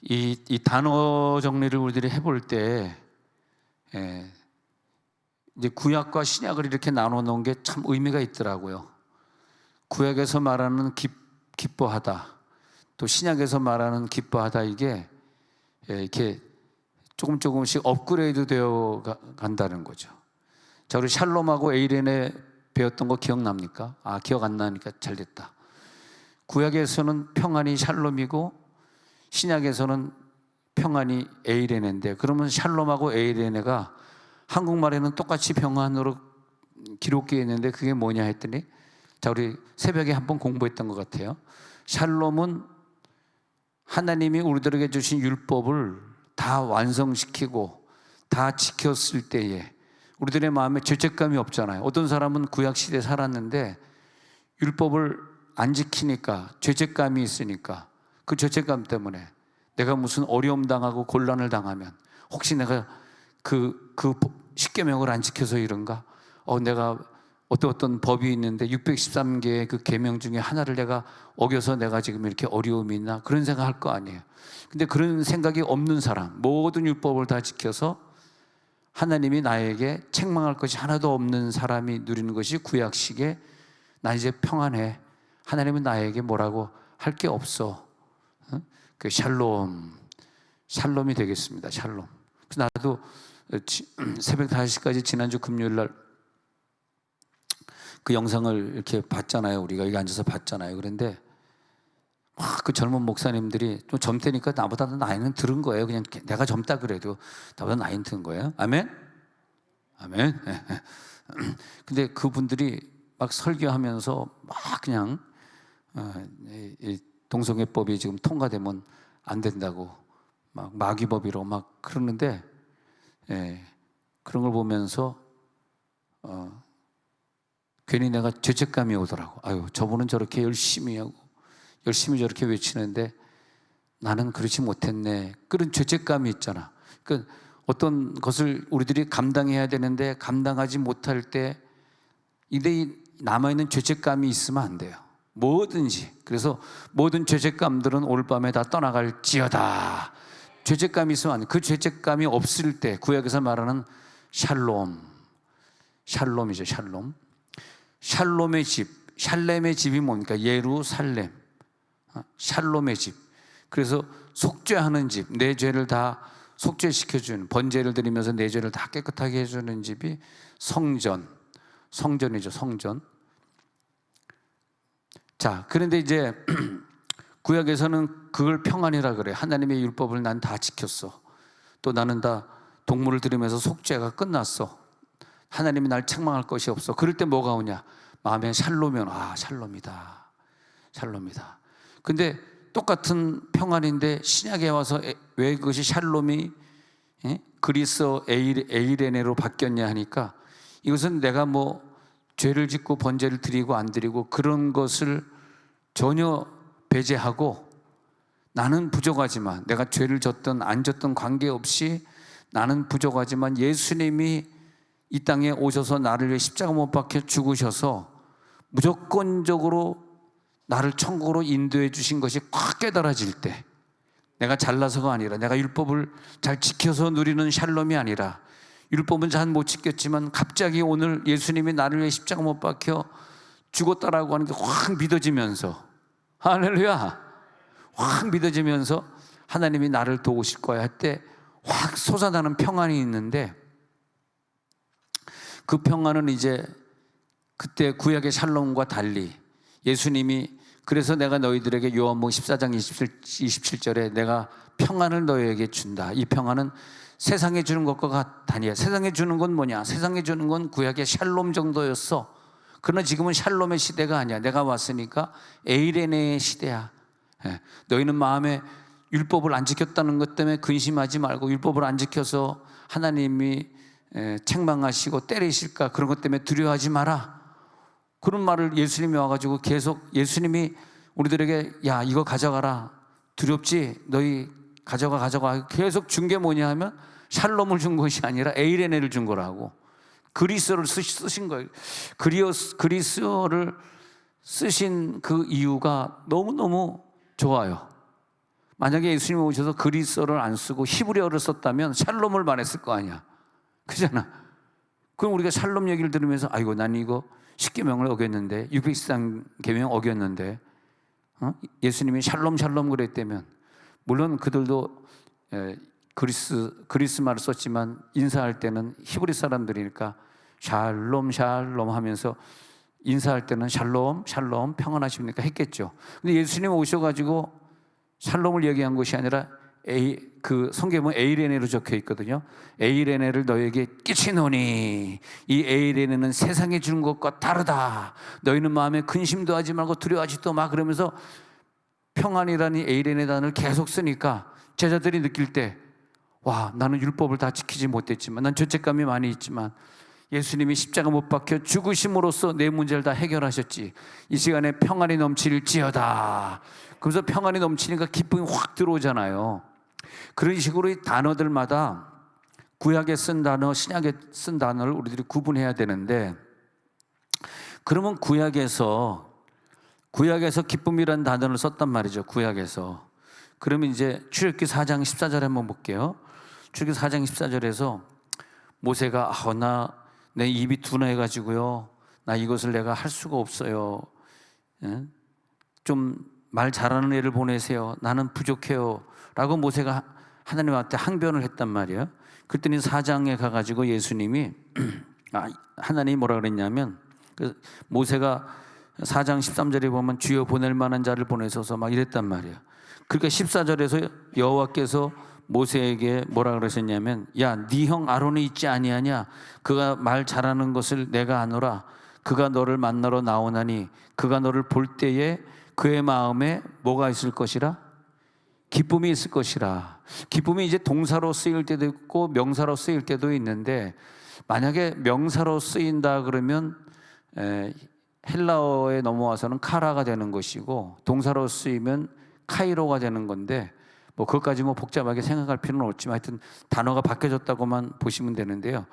이 단어 정리를 우리들이 해볼 때, 이제 구약과 신약을 이렇게 나눠 놓은 게 참 의미가 있더라고요. 구약에서 말하는 기뻐하다, 또 신약에서 말하는 기뻐하다, 이게 이렇게 조금씩 업그레이드 되어 간다는 거죠. 자, 우리 샬롬하고 에이렌에 배웠던 거 기억납니까? 기억 안 나니까 잘 됐다. 구약에서는 평안이 샬롬이고 신약에서는 평안이 에이레네인데, 그러면 샬롬하고 에이레네가 한국말에는 똑같이 평안으로 기록되어 있는데 그게 뭐냐 했더니, 자, 우리 새벽에 한번 공부했던 것 같아요. 샬롬은 하나님이 우리들에게 주신 율법을 다 완성시키고 다 지켰을 때에 우리들의 마음에 죄책감이 없잖아요. 어떤 사람은 구약 시대에 살았는데 율법을 안 지키니까 죄책감이 있으니까, 그 죄책감 때문에 내가 무슨 어려움 당하고 곤란을 당하면 혹시 내가 그 십계명을 안 지켜서 이런가? 내가 어떤 법이 있는데 613개의 그 계명 중에 하나를 내가 어겨서 내가 지금 이렇게 어려움이 있나? 그런 생각할 거 아니에요. 근데 그런 생각이 없는 사람, 모든 율법을 다 지켜서 하나님이 나에게 책망할 것이 하나도 없는 사람이 누리는 것이 구약식의 나 이제 평안해, 하나님은 나에게 뭐라고 할 게 없어, 그 샬롬이 되겠습니다. 샬롬. 그래서 나도 새벽 5시까지 지난주 금요일 날 그 영상을 이렇게 봤잖아요. 우리가 여기 앉아서 봤잖아요. 그런데 그 젊은 목사님들이 좀 젊다니까 나보다 나이는 들은 거예요. 그냥 내가 젊다 그래도 나보다 나이는 든 거예요. 아멘? 아멘? 근데 그분들이 막 설교하면서 막 그냥 이 동성애법이 지금 통과되면 안 된다고 막 마귀법이라고 막 그러는데, 그런 걸 보면서 괜히 내가 죄책감이 오더라고. 아유, 저분은 저렇게 열심히 하고 열심히 저렇게 외치는데 나는 그렇지 못했네. 그런 죄책감이 있잖아. 그러니까 어떤 것을 우리들이 감당해야 되는데 감당하지 못할 때 이때 남아있는 죄책감이 있으면 안 돼요. 뭐든지. 그래서 모든 죄책감들은 오늘 밤에 다 떠나갈지어다. 죄책감이 있으면 안 돼. 그 죄책감이 없을 때 구약에서 말하는 샬롬이죠. 샬롬의 집, 샬렘의 집이 뭡니까? 예루살렘. 샬롬의 집. 그래서 속죄하는 집, 내 죄를 다 속죄시켜주는, 번제를 드리면서 내 죄를 다 깨끗하게 해주는 집이 성전이죠. 성전. 자, 그런데 이제 구약에서는 그걸 평안이라 그래. 하나님의 율법을 난 다 지켰어. 또 나는 다 동물을 드리면서 속죄가 끝났어. 하나님이 날 책망할 것이 없어. 그럴 때 뭐가 오냐? 마음에 샬롬이면 샬롬이다. 근데 똑같은 평안인데 신약에 와서 왜 그것이 샬롬이 그리스 에이레네로 바뀌었냐 하니까, 이것은 내가 뭐 죄를 짓고 번제를 드리고 안 드리고 그런 것을 전혀 배제하고, 나는 부족하지만, 내가 죄를 졌든 안 졌든 관계없이 나는 부족하지만 예수님이 이 땅에 오셔서 나를 위해 십자가 못 박혀 죽으셔서 무조건적으로 나를 천국으로 인도해 주신 것이 확 깨달아질 때, 내가 잘나서가 아니라, 내가 율법을 잘 지켜서 누리는 샬롬이 아니라, 율법은 잘 못 지켰지만 갑자기 오늘 예수님이 나를 위해 십자가 못 박혀 죽었다라고 하는 게 확 믿어지면서, 할렐루야, 확 믿어지면서 하나님이 나를 도우실 거야 할 때 확 솟아나는 평안이 있는데, 그 평안은 이제 그때 구약의 샬롬과 달리 예수님이, 그래서 내가 너희들에게 요한복음 14장 27절에 내가 평안을 너희에게 준다. 이 평안은 세상에 주는 것과 같다니야. 세상에 주는 건 뭐냐? 세상에 주는 건 구약의 샬롬 정도였어. 그러나 지금은 샬롬의 시대가 아니야. 내가 왔으니까 에이레네의 시대야. 너희는 마음에 율법을 안 지켰다는 것 때문에 근심하지 말고, 율법을 안 지켜서 하나님이 책망하시고 때리실까 그런 것 때문에 두려워하지 마라. 그런 말을 예수님이 와가지고 계속, 예수님이 우리들에게 야 이거 가져가라, 두렵지? 너희 가져가 계속 준 게 뭐냐 하면 샬롬을 준 것이 아니라 에이레네를 준 거라고. 그리스어를 쓰신 거예요. 그리스어를 쓰신 그 이유가 너무너무 좋아요. 만약에 예수님이 오셔서 그리스어를 안 쓰고 히브리어를 썼다면 샬롬을 말했을 거 아니야. 그잖아. 그럼 우리가 샬롬 얘기를 들으면서 아이고 난 이거 10계명을 어겼는데 613계명 어겼는데 예수님이 샬롬 샬롬 그랬다면, 물론 그들도 그리스 말을 썼지만 인사할 때는 히브리 사람들이니까 샬롬 샬롬 하면서 인사할 때는 샬롬 샬롬 평안하십니까 했겠죠. 근데 예수님 오셔가지고 샬롬을 얘기한 것이 아니라 그 성경은 에이레네로 적혀 있거든요. 에이레네를 너에게 끼치노니 이 에이레네는 세상에 주는 것과 다르다. 너희는 마음에 근심도 하지 말고 두려워하지도 마. 그러면서 평안이라는 에이레네 단어를 계속 쓰니까 제자들이 느낄 때, 와, 나는 율법을 다 지키지 못했지만, 난 죄책감이 많이 있지만 예수님이 십자가 못 박혀 죽으심으로써 내 문제를 다 해결하셨지. 이 시간에 평안이 넘칠지어다. 그래서 평안이 넘치니까 기쁨이 확 들어오잖아요. 그런 식으로 이 단어들마다 구약에 쓴 단어, 신약에 쓴 단어를 우리들이 구분해야 되는데, 그러면 구약에서 기쁨이라는 단어를 썼단 말이죠. 구약에서. 그러면 이제 출애굽기 4장 14절에 한번 볼게요. 출애굽기 4장 14절에서 모세가 내 입이 둔해가지고요, 나 이것을 내가 할 수가 없어요. 좀 말 잘하는 애를 보내세요. 나는 부족해요. 라고 모세가 하나님한테 항변을 했단 말이에요. 그랬더니 4장에 가가지고 예수님이 하나님이 뭐라 그랬냐면, 모세가 4장 13절에 보면 주여 보낼 만한 자를 보내소서 막 이랬단 말이에요. 그러니까 14절에서 여호와께서 모세에게 뭐라 그러셨냐면, 야, 네 형 아론이 있지 아니하냐? 그가 말 잘하는 것을 내가 아노라. 그가 너를 만나러 나오나니 그가 너를 볼 때에 그의 마음에 뭐가 있을 것이라? 기쁨이 있을 것이라. 기쁨이 이제 동사로 쓰일 때도 있고 명사로 쓰일 때도 있는데, 만약에 명사로 쓰인다 그러면 헬라어에 넘어와서는 카라가 되는 것이고, 동사로 쓰이면 카이로가 되는 건데, 그것까지 복잡하게 생각할 필요는 없지만 하여튼 단어가 바뀌어졌다고만 보시면 되는데요.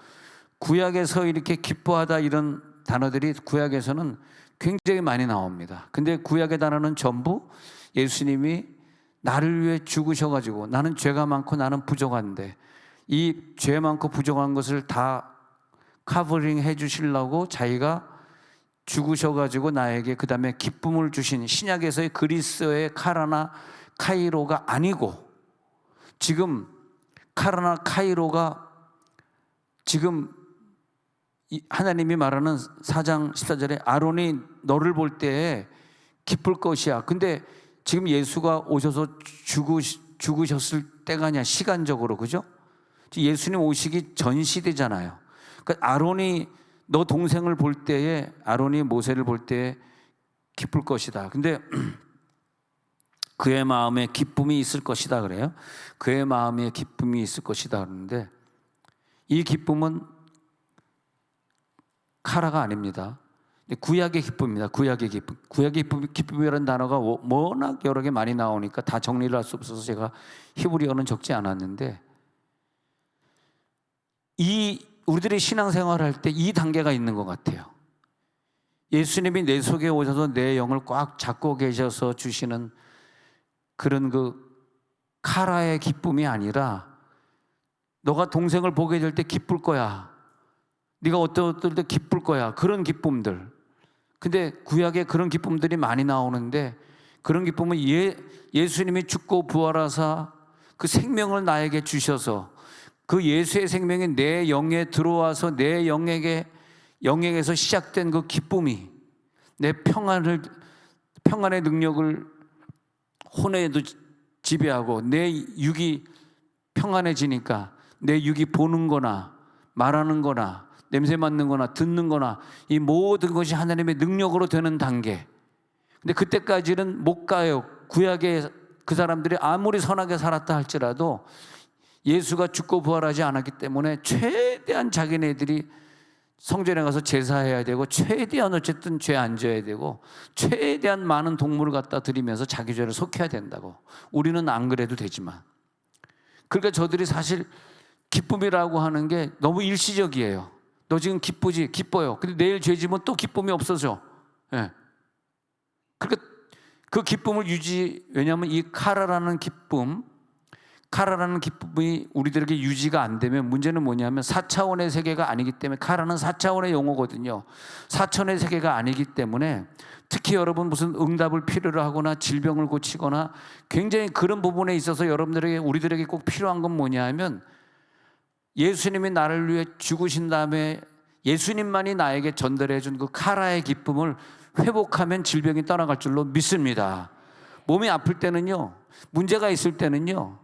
구약에서 이렇게 기뻐하다 이런 단어들이 구약에서는 굉장히 많이 나옵니다. 근데 구약의 단어는 전부 예수님이 나를 위해 죽으셔가지고, 나는 죄가 많고 나는 부족한데 이 죄 많고 부족한 것을 다 커버링 해주시려고 자기가 죽으셔가지고 나에게 그 다음에 기쁨을 주신, 신약에서의 그리스어의 카라나 카이로가 아니고, 지금 카라나 카이로가 지금 하나님이 말하는 4장 14절에 아론이 너를 볼 때에 기쁠 것이야. 근데 지금 예수가 오셔서 죽으셨을 때가 아니야, 시간적으로. 그죠? 예수님 오시기 전 시대잖아요. 그러니까 아론이 너 동생을 볼 때에, 아론이 모세를 볼 때에 기쁠 것이다. 근데 그의 마음에 기쁨이 있을 것이다 그래요. 그의 마음에 기쁨이 있을 것이다 그러는데, 이 기쁨은 카라가 아닙니다. 구약의 기쁨입니다. 구약의 기쁨. 구약의 기쁨이라는 단어가 워낙 여러 개 많이 나오니까 다 정리를 할 수 없어서 제가 히브리어는 적지 않았는데, 우리들이 신앙생활을 할 때 이 단계가 있는 것 같아요. 예수님이 내 속에 오셔서 내 영을 꽉 잡고 계셔서 주시는 그런 카라의 기쁨이 아니라, 너가 동생을 보게 될 때 기쁠 거야. 네가 어떨 때 기쁠 거야. 그런 기쁨들. 근데 구약에 그런 기쁨들이 많이 나오는데, 그런 기쁨은 예수님이 죽고 부활하사 그 생명을 나에게 주셔서 그 예수의 생명이 내 영에 들어와서 내 영에게서 시작된 그 기쁨이 내 평안의 능력을 혼에도 지배하고, 내 육이 평안해지니까 내 육이 보는 거나 말하는 거나 냄새 맡는 거나 듣는 거나 이 모든 것이 하나님의 능력으로 되는 단계. 근데 그때까지는 못 가요. 구약의 그 사람들이 아무리 선하게 살았다 할지라도 예수가 죽고 부활하지 않았기 때문에 최대한 자기네들이 성전에 가서 제사해야 되고, 최대한 어쨌든 죄 안 져야 되고, 최대한 많은 동물을 갖다 드리면서 자기 죄를 속해야 된다고. 우리는 안 그래도 되지만. 그러니까 저들이 사실 기쁨이라고 하는 게 너무 일시적이에요. 너 지금 기쁘지? 기뻐요. 근데 내일 죄 지면 또 기쁨이 없어져. 예. 그러니까 그 기쁨을 왜냐하면 이 카라라는 기쁨이 우리들에게 유지가 안 되면, 문제는 뭐냐면 4차원의 세계가 아니기 때문에, 카라는 4차원의 용어거든요. 4차원의 세계가 아니기 때문에, 특히 여러분 무슨 응답을 필요로 하거나 질병을 고치거나 굉장히 그런 부분에 있어서 우리들에게 꼭 필요한 건 뭐냐 하면, 예수님이 나를 위해 죽으신 다음에 예수님만이 나에게 전달해 준 그 카라의 기쁨을 회복하면 질병이 떠나갈 줄로 믿습니다. 몸이 아플 때는요, 문제가 있을 때는요,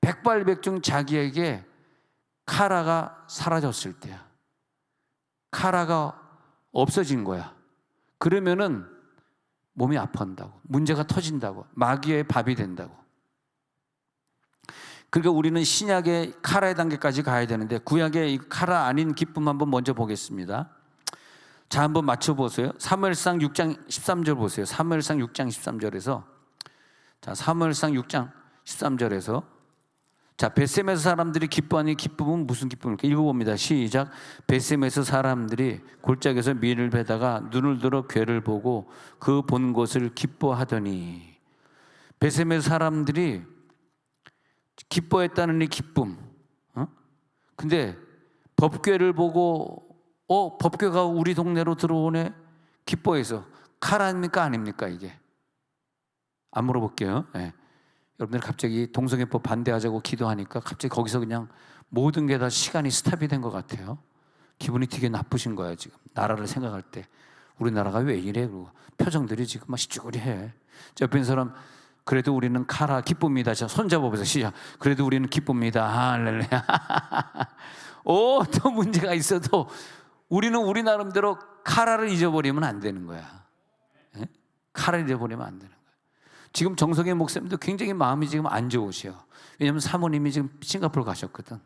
백발백중 자기에게 카라가 사라졌을 때야. 카라가 없어진 거야. 그러면은 몸이 아파한다고, 문제가 터진다고, 마귀의 밥이 된다고. 그러니까 우리는 신약의 카라의 단계까지 가야 되는데, 구약의 이 카라 아닌 기쁨 한번 먼저 보겠습니다. 자, 한번 맞춰보세요. 사무엘상 6장 13절 보세요. 사무엘상 6장 13절에서, 자, 사무엘상 6장 13절에서, 자, 벳셈에서 사람들이 기뻐하니 기쁨은 무슨 기쁨일까? 읽어봅니다. 시작. 벳셈에서 사람들이 골짜기에서 밀을 베다가 눈을 들어 괴를 보고 그 본 것을 기뻐하더니. 벳셈에서 사람들이 기뻐했다는 이 기쁨. 근데 법궤를 보고 법궤가 우리 동네로 들어오네, 기뻐해서. 카라입니까 아닙니까 이게? 안 물어볼게요. 네. 여러분들 갑자기 동성애법 반대하자고 기도하니까 갑자기 거기서 그냥 모든 게 다 시간이 스탑이 된 것 같아요. 기분이 되게 나쁘신 거야 지금. 나라를 생각할 때 우리나라가 왜 이래? 그러고 표정들이 지금 막 찌그리해. 옆에 있는 사람, 그래도 우리는 카라 기쁩니다. 자, 손잡아보세요. 시작. 그래도 우리는 기쁩니다. 할렐루야. 또 문제가 있어도 우리는 우리 나름대로 카라를 잊어버리면 안 되는 거야. 네? 카라를 잊어버리면 안 되는 거야. 지금 정석의 목사님도 굉장히 마음이 지금 안 좋으셔. 왜냐하면 사모님이 지금 싱가포르 가셨거든.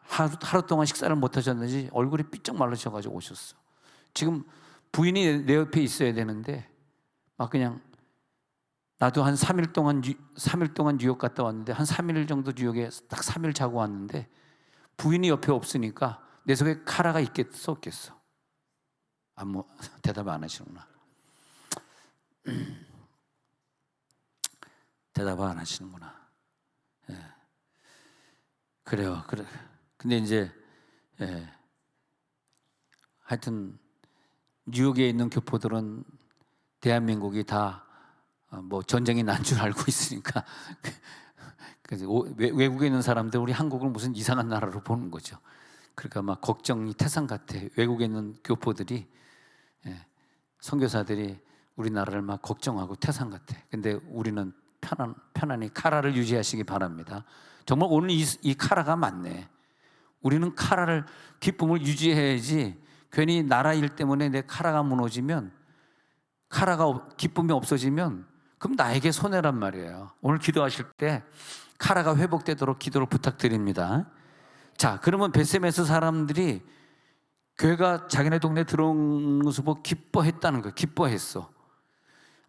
하루 동안 식사를 못 하셨는지 얼굴이 삐쩍 말라셔가지고 오셨어. 지금 부인이 내 옆에 있어야 되는데 막 그냥, 나도 한 3일 동안 뉴욕 갔다 왔는데, 한 3일 정도 뉴욕에 딱 3일 자고 왔는데 부인이 옆에 없으니까 내 속에 카라가 있겠어 없겠어? 대답 안 하시는구나. 대답 안 하시는구나. 예. 그래요. 그래. 근데 이제 하여튼 뉴욕에 있는 교포들은 대한민국이 다 뭐 전쟁이 난 줄 알고 있으니까 그래서 외국에 있는 사람들 우리 한국을 무슨 이상한 나라로 보는 거죠. 그러니까 막 걱정이 태산 같아. 외국에 있는 교포들이, 선교사들이 우리나라를 막 걱정하고 태산 같아. 근데 우리는 편안히 카라를 유지하시기 바랍니다. 정말 오늘 이 카라가 맞네. 우리는 카라를, 기쁨을 유지해야지. 괜히 나라 일 때문에 내 카라가 무너지면, 기쁨이 없어지면 그럼 나에게 손해란 말이에요. 오늘 기도하실 때 카라가 회복되도록 기도를 부탁드립니다. 자, 그러면 벳셈에서 사람들이 교회가 자기네 동네에 들어온 것을 보고 기뻐했다는 거예요. 기뻐했어.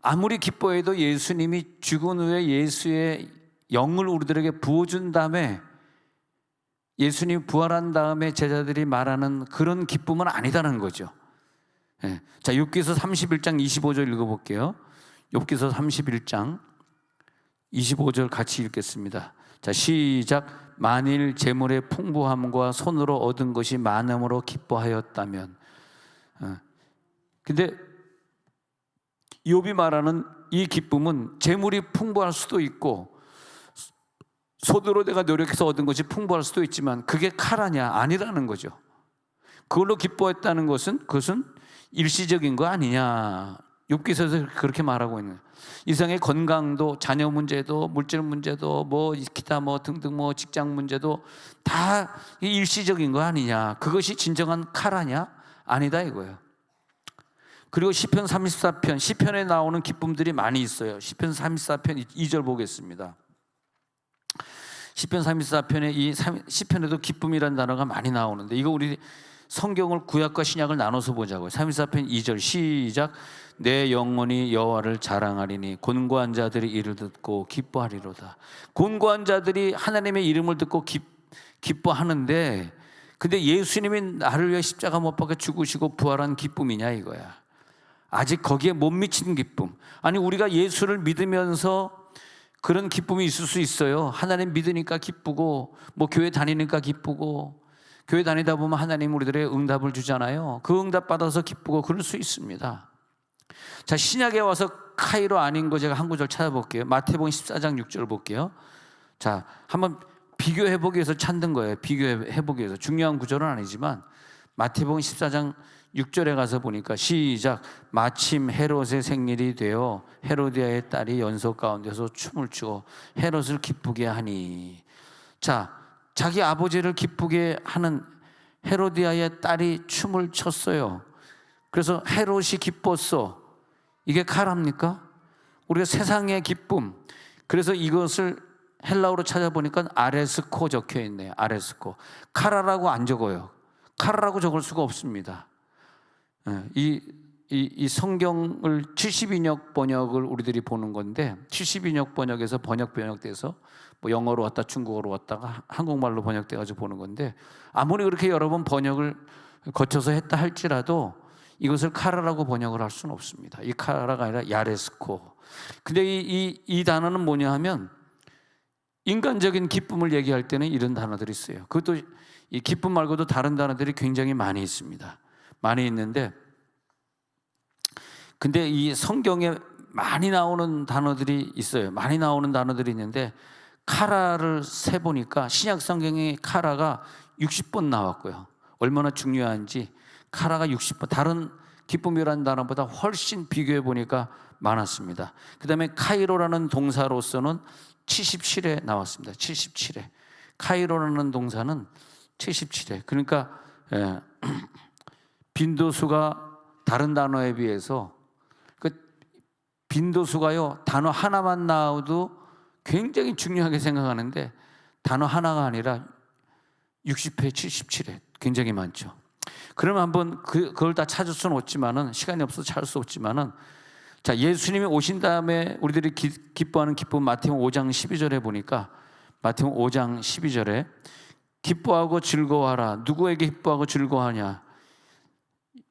아무리 기뻐해도 예수님이 죽은 후에 예수의 영을 우리들에게 부어준 다음에, 예수님이 부활한 다음에 제자들이 말하는 그런 기쁨은 아니다는 거죠. 자, 욥기서 31장 25절 읽어볼게요. 욥기서 31장 25절 같이 읽겠습니다. 자, 시작. 만일 재물의 풍부함과 손으로 얻은 것이 많음으로 기뻐하였다면. 근데 욥이 말하는 이 기쁨은 재물이 풍부할 수도 있고 손으로 내가 노력해서 얻은 것이 풍부할 수도 있지만 그게 카라냐? 아니라는 거죠. 그걸로 기뻐했다는 것은, 그것은 일시적인 거 아니냐. 욥기서에서 그렇게 말하고 있는 거예요. 이상의 건강도, 자녀 문제도, 물질 문제도, 뭐 기타 뭐 등등 뭐 직장 문제도 다 일시적인 거 아니냐. 그것이 진정한 카라냐? 아니다 이거예요. 그리고 시편 34편, 시편에 나오는 기쁨들이 많이 있어요. 시편 34편 2절 보겠습니다. 시편 34편에 이 시편에도 기쁨이라는 단어가 많이 나오는데, 이거 우리 성경을 구약과 신약을 나눠서 보자고요. 34편 2절 시작. 내 영혼이 여호와를 자랑하리니 곤고한 자들이 이를 듣고 기뻐하리로다. 곤고한 자들이 하나님의 이름을 듣고 기뻐하는데, 근데 예수님이 나를 위해 십자가 못 박아 죽으시고 부활한 기쁨이냐 이거야. 아직 거기에 못 미치는 기쁨. 아니, 우리가 예수를 믿으면서 그런 기쁨이 있을 수 있어요. 하나님 믿으니까 기쁘고, 뭐 교회 다니니까 기쁘고, 교회 다니다 보면 하나님 우리들의 응답을 주잖아요. 그 응답 받아서 기쁘고 그럴 수 있습니다. 자, 신약에 와서 카이로 아닌 거 제가 한 구절 찾아볼게요. 마태복음 14장 6절 볼게요. 자, 한번 비교해 보기 위해서 찾는 거예요. 비교해 보기 위해서. 중요한 구절은 아니지만 마태복음 14장 6절에 가서 보니까 시작. 마침 헤롯의 생일이 되어 헤로디아의 딸이 연속 가운데서 춤을 추고 헤롯을 기쁘게 하니. 자, 자기 아버지를 기쁘게 하는 헤로디아의 딸이 춤을 췄어요. 그래서 헤롯이 기뻤어. 이게 카라입니까? 우리가 세상의 기쁨. 그래서 이것을 헬라어로 찾아보니까 아레스코 적혀 있네요. 아레스코. 카라라고 안 적어요. 카라라고 적을 수가 없습니다. 이 성경을 72역 번역을 우리들이 보는 건데 72역 번역에서 번역돼서 뭐 영어로 왔다 중국어로 왔다가 한국말로 번역돼 가지고 보는 건데 아무리 그렇게 여러 번 번역을 거쳐서 했다 할지라도 이것을 카라라고 번역을 할 수는 없습니다. 이 카라가 아니라 야레스코. 근데 이 단어는 뭐냐 하면 인간적인 기쁨을 얘기할 때는 이런 단어들이 있어요. 그것도 이 기쁨 말고도 다른 단어들이 굉장히 많이 있습니다. 많이 있는데 근데 이 성경에 많이 나오는 단어들이 있어요. 많이 나오는 단어들이 있는데 카라를 세보니까 신약 성경에 카라가 60번 나왔고요. 얼마나 중요한지 카라가 60번, 다른 기쁨이라는 단어보다 훨씬 비교해 보니까 많았습니다. 그 다음에 카이로라는 동사로서는 77회 나왔습니다. 77회. 카이로라는 동사는 77회. 그러니까 빈도수가 다른 단어에 비해서 그 빈도수가요, 단어 하나만 나와도 굉장히 중요하게 생각하는데 단어 하나가 아니라 60회, 77회 굉장히 많죠. 그러면 한번 그걸 다 찾을 수는 없지만은 시간이 없어서 찾을 수 없지만은 자, 예수님이 오신 다음에 우리들이 기뻐하는 기쁨 마태복음 5장 12절에 보니까 마태복음 5장 12절에 기뻐하고 즐거워하라. 누구에게 기뻐하고 즐거워하냐?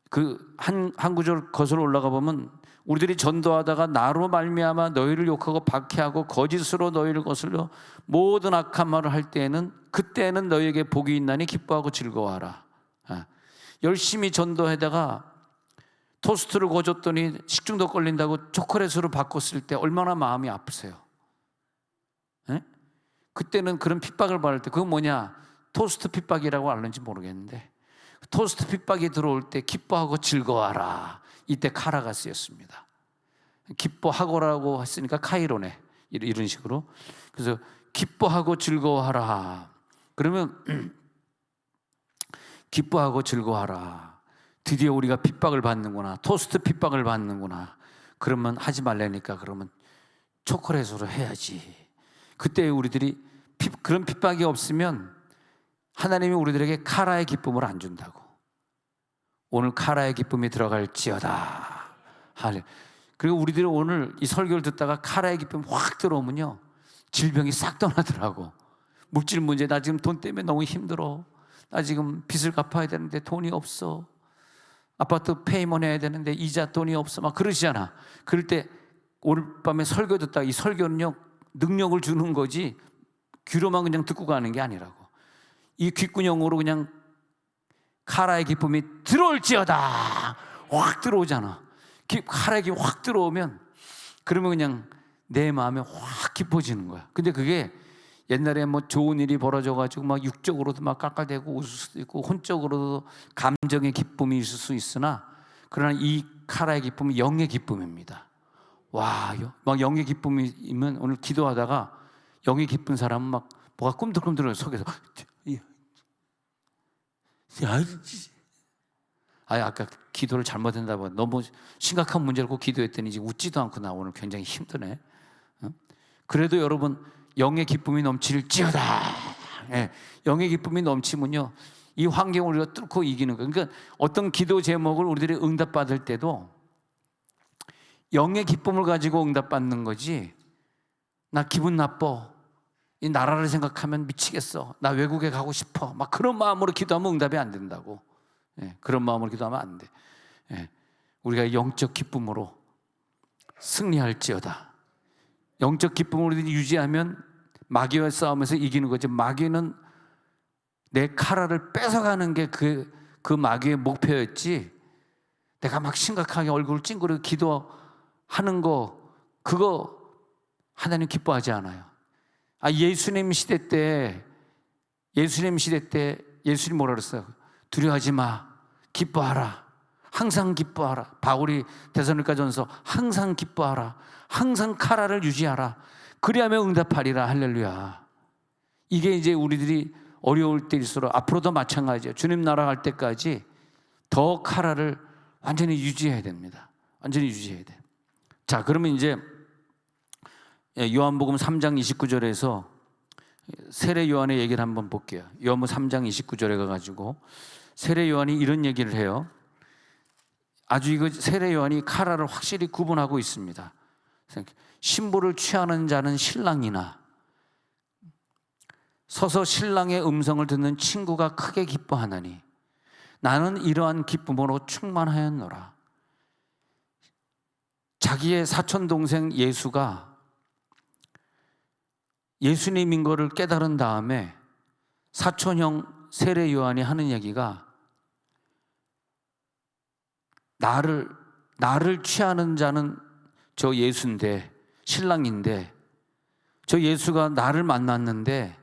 그 한 구절 거슬러 올라가 보면 우리들이 전도하다가 나로 말미암아 너희를 욕하고 박해하고 거짓으로 너희를 거슬려 모든 악한 말을 할 때에는 그때는 너희에게 복이 있나니 기뻐하고 즐거워하라. 열심히 전도하다가 토스트를 거줬더니 식중독 걸린다고 초콜릿으로 바꿨을 때 얼마나 마음이 아프세요? 네? 그때는 그런 핍박을 받을 때 그건 뭐냐? 토스트 핍박이라고 알는지 모르겠는데 토스트 핍박이 들어올 때 기뻐하고 즐거워하라. 이때 카라가 쓰였습니다. 기뻐하고라고 했으니까 카이로네. 이런 식으로. 그래서 기뻐하고 즐거워하라. 그러면 기뻐하고 즐거워하라. 드디어 우리가 핍박을 받는구나. 토스트 핍박을 받는구나. 그러면 하지 말라니까 그러면 초콜릿으로 해야지. 그때 우리들이 그런 핍박이 없으면 하나님이 우리들에게 카라의 기쁨을 안 준다고. 오늘 카라의 기쁨이 들어갈지어다. 그리고 우리들이 오늘 이 설교를 듣다가 카라의 기쁨이 확 들어오면요, 질병이 싹 떠나더라고. 물질 문제, 나 지금 돈 때문에 너무 힘들어. 나 지금 빚을 갚아야 되는데 돈이 없어. 아파트 페이먼 해야 되는데 이자 돈이 없어. 막 그러시잖아. 그럴 때 오늘 밤에 설교 듣다가 이 설교는요, 능력을 주는 거지 귀로만 그냥 듣고 가는 게 아니라고. 이 귓구녕으로 그냥 카라의 기쁨이 들어올지어다. 확 들어오잖아. 카라의 기쁨이 확 들어오면 그러면 그냥 내 마음에 확 기뻐지는 거야. 근데 그게 옛날에 뭐 좋은 일이 벌어져가지고 막 육적으로도 막 깎아대고 웃을 수도 있고 혼적으로도 감정의 기쁨이 있을 수 있으나 그러나 이 카라의 기쁨은 영의 기쁨입니다. 와, 막 영의 기쁨이면 오늘 기도하다가 영이 기쁜 사람은 막 뭐가 꿈틀꿈틀해요. 속에서 아까 기도를 잘못했다고 너무 심각한 문제를 꼭 기도했더니 이제 웃지도 않고 나 오늘 굉장히 힘드네. 그래도 여러분 영의 기쁨이 넘칠지어다. 예, 영의 기쁨이 넘치면요 이 환경을 우리가 뚫고 이기는 거예요. 그러니까 어떤 기도 제목을 우리들이 응답받을 때도 영의 기쁨을 가지고 응답받는 거지. 나 기분 나빠. 이 나라를 생각하면 미치겠어. 나 외국에 가고 싶어. 막 그런 마음으로 기도하면 응답이 안 된다고. 예, 그런 마음으로 기도하면 안 돼. 예, 우리가 영적 기쁨으로 승리할지어다. 영적 기쁨을 유지하면 마귀와의 싸움에서 이기는 거죠. 마귀는 내 카라를 뺏어가는 게 그 마귀의 목표였지, 내가 막 심각하게 얼굴을 찡그리고 기도하는 거, 그거 하나님 기뻐하지 않아요. 예수님 시대 때 예수님 뭐라 그랬어요? 두려워하지 마, 기뻐하라, 항상 기뻐하라. 바울이 데살로니가전서 항상 기뻐하라, 항상 카라를 유지하라, 그리하면 응답하리라. 할렐루야. 이게 이제 우리들이 어려울 때일수록 앞으로도 마찬가지예요. 주님 나라 갈 때까지 더 카라를 완전히 유지해야 됩니다. 완전히 유지해야 돼요. 자, 그러면 이제 요한복음 3장 29절에서 세례 요한의 얘기를 한번 볼게요. 요한복음 3장 29절에 가가지고 세례 요한이 이런 얘기를 해요. 아주 이거 세례 요한이 카라를 확실히 구분하고 있습니다. 신부를 취하는 자는 신랑이나 서서 신랑의 음성을 듣는 친구가 크게 기뻐하나니 나는 이러한 기쁨으로 충만하였노라. 자기의 사촌 동생 예수가 예수님인 거를 깨달은 다음에 사촌형 세례 요한이 하는 얘기가, 나를 취하는 자는 저 예수인데, 신랑인데, 저 예수가 나를 만났는데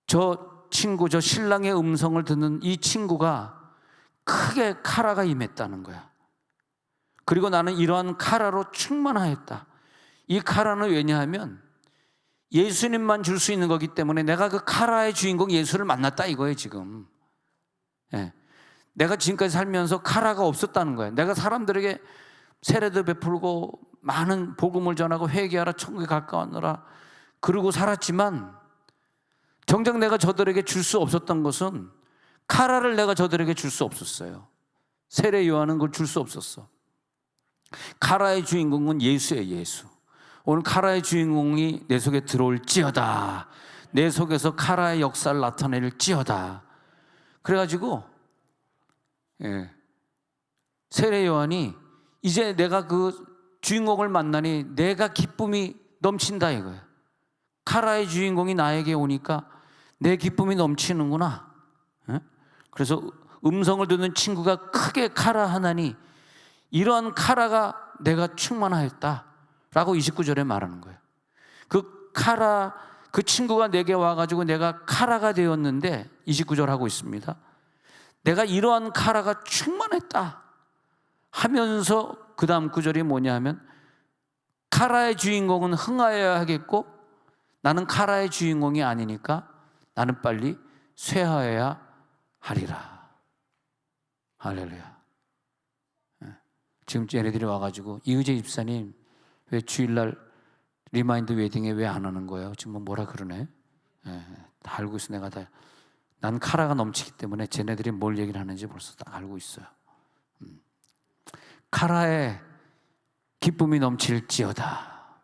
저 친구, 저 신랑의 음성을 듣는 이 친구가 크게 카라가 임했다는 거야. 그리고 나는 이러한 카라로 충만하였다. 이 카라는 왜냐하면 예수님만 줄 수 있는 거기 때문에 내가 그 카라의 주인공 예수를 만났다 이거예요 지금. 내가 지금까지 살면서 카라가 없었다는 거예요. 내가 사람들에게 세례도 베풀고 많은 복음을 전하고 회개하라, 천국에 가까워하노라 그러고 살았지만, 정작 내가 저들에게 줄 수 없었던 것은 카라를 내가 저들에게 줄 수 없었어요. 세례 요한은 그걸 줄 수 없었어. 카라의 주인공은 예수예요, 예수. 오늘 카라의 주인공이 내 속에 들어올지어다. 내 속에서 카라의 역사를 나타낼지어다. 그래가지고 세례 요한이 이제 내가 그 주인공을 만나니 내가 기쁨이 넘친다 이거예요. 카라의 주인공이 나에게 오니까 내 기쁨이 넘치는구나. 그래서 음성을 듣는 친구가 크게 카라하나니 이러한 카라가 내가 충만하였다 라고 29절에 말하는 거예요. 그 카라, 그 친구가 내게 와가지고 내가 카라가 되었는데 29절 하고 있습니다. 내가 이러한 카라가 충만했다 하면서 그 다음 구절이 뭐냐 하면, 카라의 주인공은 흥하여야 하겠고 나는 카라의 주인공이 아니니까 나는 빨리 쇠하여야 하리라. 할렐루야. 지금 얘네들이 와가지고 이의재 집사님 왜 주일날 리마인드 웨딩에 왜 안 오는 거예요? 지금 뭐라 그러네. 다 알고 있어. 내가 다. 난 카라가 넘치기 때문에 쟤네들이 뭘 얘기를 하는지 벌써 다 알고 있어요. 카라의 기쁨이 넘칠지어다.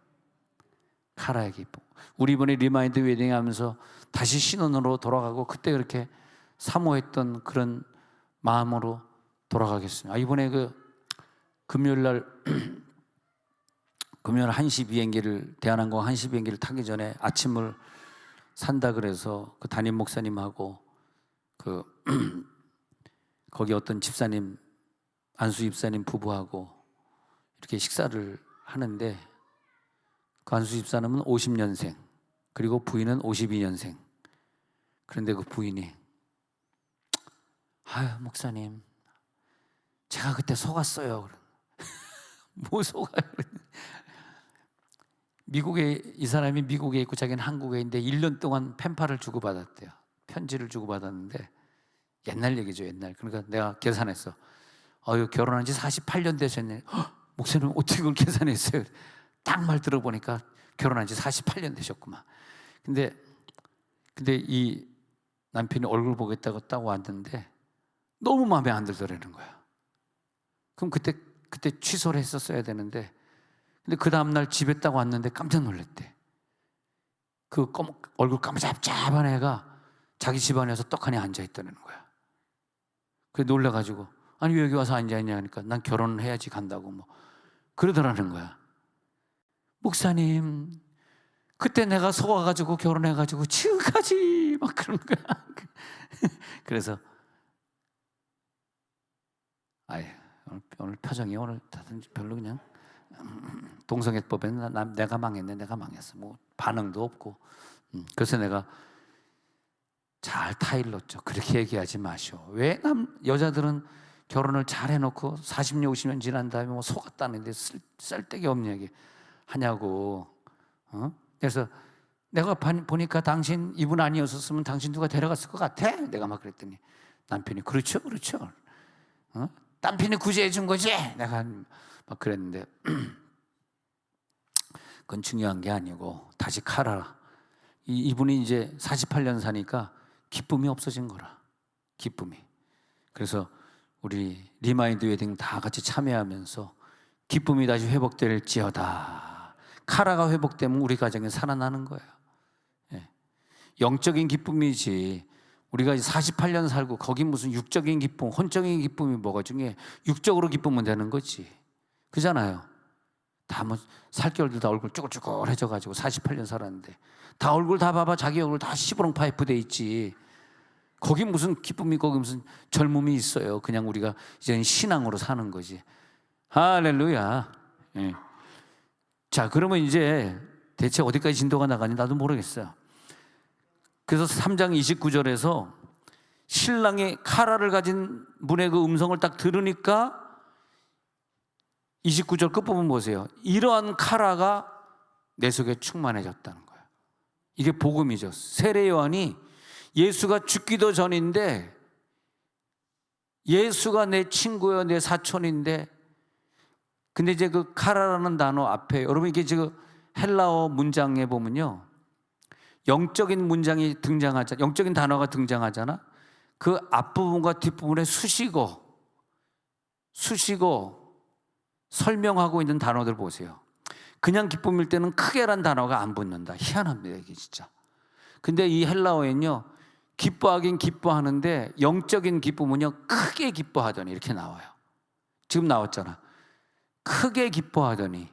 카라의 기쁨. 우리 이번에 리마인드 웨딩 하면서 다시 신혼으로 돌아가고 그때 그렇게 사모했던 그런 마음으로 돌아가겠습니다. 이번에 금요일 1시 비행기를, 대한항공 1시 비행기를 타기 전에 아침을 산다 그래서 그 담임 목사님하고 거기 어떤 집사님, 안수 집사님 부부하고 이렇게 식사를 하는데, 그 안수 집사님은 50년생, 그리고 부인은 52년생. 그런데 그 부인이 목사님 제가 그때 속았어요. 뭐 속아요? 이 사람이 미국에 있고 자기는 한국에 있는데 1년 동안 펜팔을 주고받았대요. 편지를 주고받았는데, 옛날 얘기죠, 옛날. 그러니까 내가 계산했어. 결혼한 지 48년 되셨네. 목사님 어떻게 그걸 계산했어요? 딱 말 들어보니까 결혼한 지 48년 되셨구만. 근데 이 남편이 얼굴 보겠다고 딱 왔는데 너무 마음에 안 들더라는 거야. 그럼 그때 취소를 했었어야 되는데, 근데 그 다음날 집에 딱 왔는데 깜짝 놀랐대. 얼굴 까무잡잡한 애가 자기 집안에서 떡하니 앉아있다는 거야. 그래 놀라가지고 아니 왜 여기 와서 앉아있냐 하니까 난 결혼을 해야지 간다고 뭐 그러더라는 거야. 목사님 그때 내가 속아가지고 결혼해가지고 지금까지 막 그런 거야. 그래서 오늘 표정이 오늘 다들 별로 그냥 동성애법에는 내가 망했네, 내가 망했어. 뭐 반응도 없고. 그래서 내가 잘 타일렀죠. 그렇게 얘기하지 마시오. 왜 여자들은 결혼을 잘 해놓고 40년 50년 지난 다음에 뭐 속았다는데 쓸데기 없는 얘기 하냐고. 그래서 내가 보니까 당신 이분 아니었었으면 당신 누가 데려갔을 것 같아? 내가 막 그랬더니 남편이 그렇죠. 남편이 구제해 준 거지? 내가 막 그랬는데 그건 중요한 게 아니고 다시 칼라. 이분이 이제 48년 사니까 기쁨이 없어진 거라. 기쁨이. 그래서 우리 리마인드 웨딩 다 같이 참여하면서 기쁨이 다시 회복될지어다. 카라가 회복되면 우리 가정이 살아나는 거예요. 예. 영적인 기쁨이지. 우리가 48년 살고 거기 무슨 육적인 기쁨, 혼적인 기쁨이 뭐가 중요해? 육적으로 기쁘면 되는 거지. 그잖아요. 다 뭐 살결들 다 얼굴 쭈글쭈글해져가지고 48년 살았는데 다 얼굴 다 봐봐. 자기 얼굴 다 시부렁 파이프 돼 있지. 거기 무슨 기쁨이, 거기 무슨 젊음이 있어요. 그냥 우리가 이제는 신앙으로 사는 거지. 할렐루야. 예. 자, 그러면 이제 대체 어디까지 진도가 나가는지 나도 모르겠어요. 그래서 3장 29절에서 신랑이 카라를 가진 분의 그 음성을 딱 들으니까 29절 끝부분 보세요. 이러한 카라가 내 속에 충만해졌다는 거예요. 이게 복음이죠. 세례 요한이 예수가 죽기도 전인데 예수가 내 친구요, 내 사촌인데, 근데 이제 그 카라라는 단어 앞에 여러분 이게 지금 헬라어 문장에 보면요, 영적인 문장이 등장하잖아. 영적인 단어가 등장하잖아. 그 앞부분과 뒷부분에 수식어 설명하고 있는 단어들 보세요. 그냥 기쁨일 때는 크게란 단어가 안 붙는다. 희한합니다, 이게 진짜. 근데 이 헬라어에는요, 기뻐하긴 기뻐하는데 영적인 기쁨은요, 크게 기뻐하더니 이렇게 나와요. 지금 나왔잖아. 크게 기뻐하더니.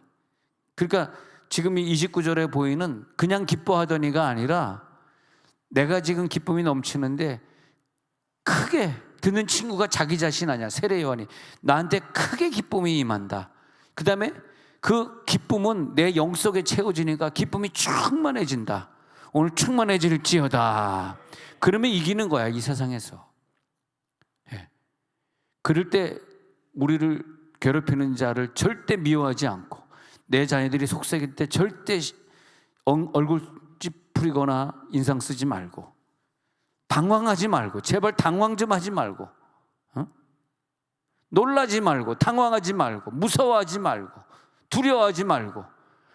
그러니까 지금 이 29절에 보이는 그냥 기뻐하더니가 아니라 내가 지금 기쁨이 넘치는데 크게 듣는 친구가 자기 자신 아니야. 세례 요한이 나한테 크게 기쁨이 임한다. 그 다음에 그 기쁨은 내 영 속에 채워지니까 기쁨이 충만해진다. 오늘 충만해질지어다. 그러면 이기는 거야, 이 세상에서. 예. 그럴 때 우리를 괴롭히는 자를 절대 미워하지 않고, 내 자녀들이 속삭일 때 절대 얼굴 찌푸리거나 인상 쓰지 말고, 당황하지 말고, 제발 당황 좀 하지 말고, 놀라지 말고, 당황하지 말고, 무서워하지 말고, 두려워하지 말고.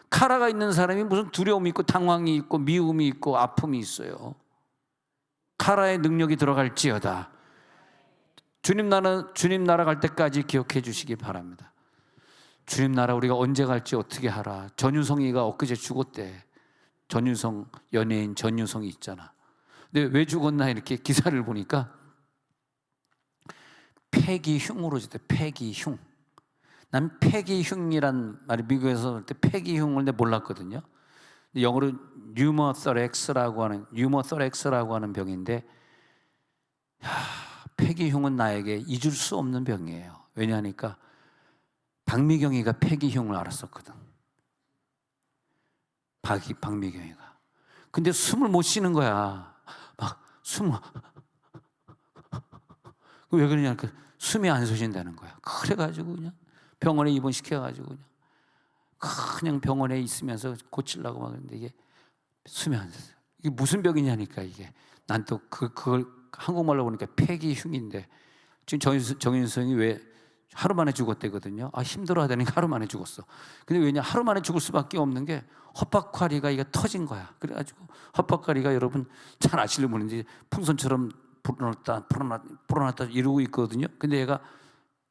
카라가 있는 사람이 무슨 두려움이 있고 당황이 있고 미움이 있고 아픔이 있어요. 카라의 능력이 들어갈지어다. 주님 나라 갈 때까지 기억해 주시기 바랍니다. 주님 나라 우리가 언제 갈지 어떻게 하라. 전유성이가 엊그제 죽었대. 전유성, 연예인 전유성이 있잖아. 근데 왜 죽었나 이렇게 기사를 보니까 폐기흉으로 죽대. 폐기흉. 난 폐기흉이란 말이 미국에서 할 때 폐기흉을 내가 몰랐거든요. 영어로 뉴모토렉스라고 하는 병인데, 폐기흉은 나에게 잊을 수 없는 병이에요. 왜냐하니까 박미경이가 폐기흉을 앓았었거든. 박미경이가. 근데 숨을 못 쉬는 거야. 막 숨을. 왜 그러냐니까 숨이 안 쉬진다는 거야. 그래가지고 그냥 병원에 입원시켜가지고 그냥 병원에 있으면서 고치려고 막 그러는데 이게 숨이 안 쉬어요. 이게 무슨 병이냐니까 이게. 난 또 그걸 한국말로 보니까 폐기흉인데, 지금 정인성이 왜 하루 만에 죽었대거든요. 힘들어하다니까 하루 만에 죽었어. 근데 왜냐, 하루 만에 죽을 수밖에 없는 게 헛박화리가 이게 터진 거야. 그래가지고 헛박화리가 여러분 잘 아시려고 모르는지 풍선처럼 불어났다 이러고 있거든요. 근데 얘가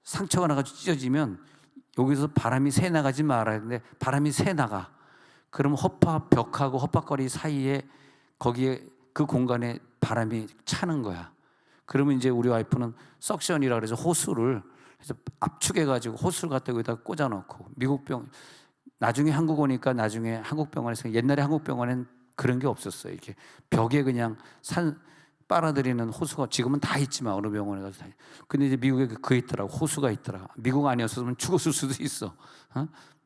상처가 나가지고 찢어지면 여기서 바람이 새 나가지 말아야 되는데 바람이 새 나가. 그러면 벽하고 헛박거리 사이에 거기에 그 공간에 바람이 차는 거야. 그러면 이제 우리 와이프는 석션이라 그래서 호수를 그래서 압축해가지고 호수를 갖다 여기다 꽂아놓고 미국 병 나중에 한국 오니까 나중에 한국 병원에서 옛날에 한국 병원엔 그런 게 없었어요. 이렇게 벽에 그냥 산 빨아들이는 호수가 지금은 다 있지만 어느 병원에 가서 다. 근데 이제 미국에 그 있더라고. 호수가 있더라. 미국 아니었으면 죽었을 수도 있어.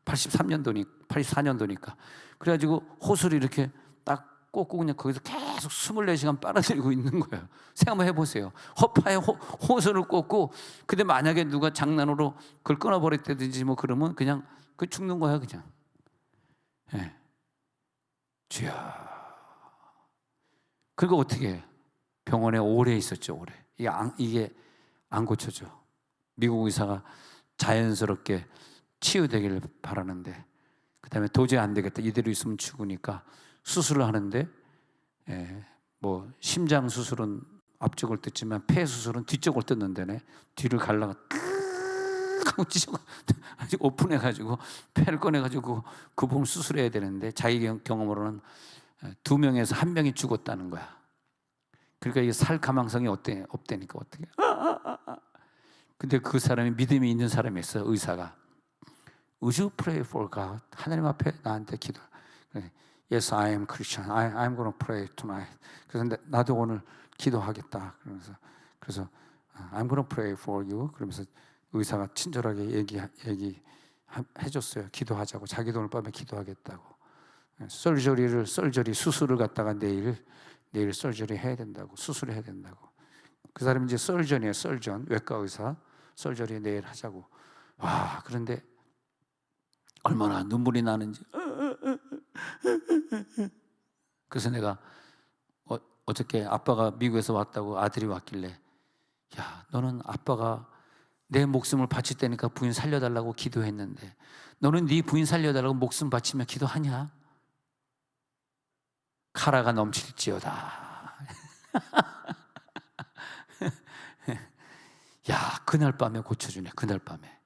84년도니까. 그래가지고 호수를 이렇게 딱 꽂고 그냥 거기서 계속 24시간 빨아들이고 있는 거예요. 생각 한번 해보세요. 허파에 호수를 꽂고, 근데 만약에 누가 장난으로 그걸 끊어버렸다든지 뭐 그러면 그냥 그 죽는 거야 그냥. 예. 주여. 그리고 어떻게 해? 병원에 오래 있었죠. 오래. 이게 안 고쳐져. 미국 의사가 자연스럽게 치유되기를 바라는데, 그 다음에 도저히 안 되겠다, 이대로 있으면 죽으니까 수술을 하는데, 뭐 심장 수술은 앞쪽을 뜯지만 폐 수술은 뒤쪽을 뜯는다네. 뒤를 갈라가 하고 찢어 오픈해가지고 폐를 꺼내가지고 그 부분 수술해야 되는데, 자기 경험으로는 2명에서 1명이 죽었다는 거야. 그러니까 이게 살 가망성이 없다니까 어떻게? 근데 그 사람이 믿음이 있는 사람이 있어. 의사가 Would you pray for God? 하나님 앞에 나한테 기도. Yes, I am Christian. I'm going to pray tonight. 그래서 나도 오늘 기도하겠다. 그래서 I'm going to pray for you. 그러면서 의사가 친절하게 얘기해줬어요. 기도하자고. 자기도 오늘 밤에 기도하겠다고. 설저리 수술을 갖다가 내일 설저리 해야 된다고. 수술을 해야 된다고. 그 사람이 이제 설전이에요. 설전. 외과 의사. 설저리 내일 하자고. 와, 그런데 얼마나 눈물이 나는지. 그래서 내가 어저께 아빠가 미국에서 왔다고, 아들이 왔길래, 야, 너는 아빠가 내 목숨을 바칠 때니까 부인 살려달라고 기도했는데 너는 네 부인 살려달라고 목숨 바치며 기도하냐? 카라가 넘칠지어다. 야, 그날 밤에 고쳐주네. 그날 밤에.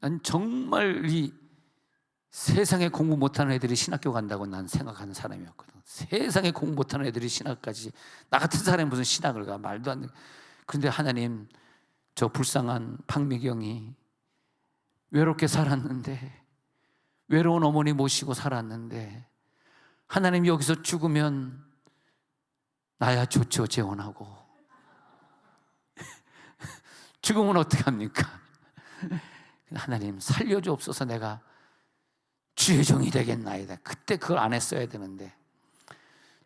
난 정말 이 세상에 공부 못하는 애들이 신학교 간다고 난 생각하는 사람이었거든. 세상에 공부 못하는 애들이 신학까지, 나 같은 사람이 무슨 신학을 가? 말도 안 돼. 그런데 하나님, 저 불쌍한 박미경이 외롭게 살았는데, 외로운 어머니 모시고 살았는데, 하나님 여기서 죽으면 나야 좋죠. 재혼하고. 죽으면 어떡합니까? 하나님 살려주옵소서. 내가 주의 종이 되겠나이다. 그때 그걸 안 했어야 되는데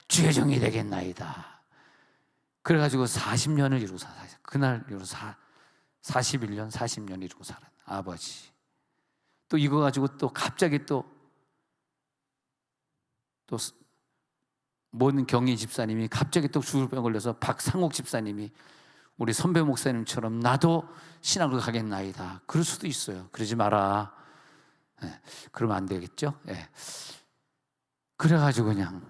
주의 종이 되겠나이다. 그래가지고 40년을 이루고 살아요. 그날 이루고 41년 40년 이루고 살아. 아버지 또 이거 가지고 또 갑자기 또 모든 경희 집사님이 갑자기 또 죽을병 걸려서 박상옥 집사님이 우리 선배 목사님처럼 나도 신학을 가겠나이다. 그럴 수도 있어요. 그러지 마라. 그러면 안 되겠죠. 그래가지고 그냥